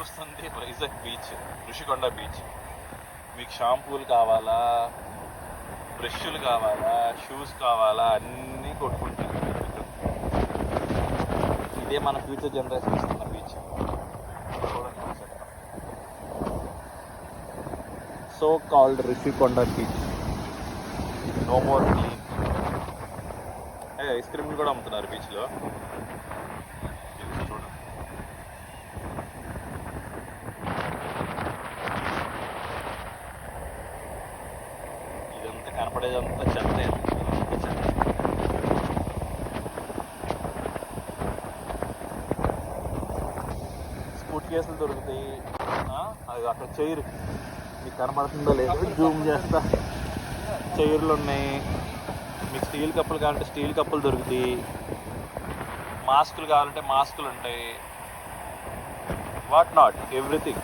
చూస్తుంది Vizag beach, Rushikonda beach. మీకు షాంపూలు కావాలా, బ్రష్లు కావాలా, షూస్ కావాలా, అన్నీ కొట్టుకుంటారు. ఇదే మన ఫ్యూచర్ జనరేషన్ ఇస్తున్న beach. So called Rushikonda beach, no more clean. Ice క్రీమ్లు కూడా అమ్ముతున్నారు బీచ్లో. చూడండి, ఇదంతా కనపడేదంతా చెత్త. స్కూట్ కేసులు దొరుకుతాయి. అది అక్కడ చైర్ మీకు కనపడుతుందో లేదో జూమ్ చేస్తా. చైర్లు ఉన్నాయి. మీకు స్టీల్ కప్పులు కావాలంటే స్టీల్ కప్పులు దొరుకుతాయి. మాస్కులు కావాలంటే మాస్కులు ఉంటాయి. What not, everything.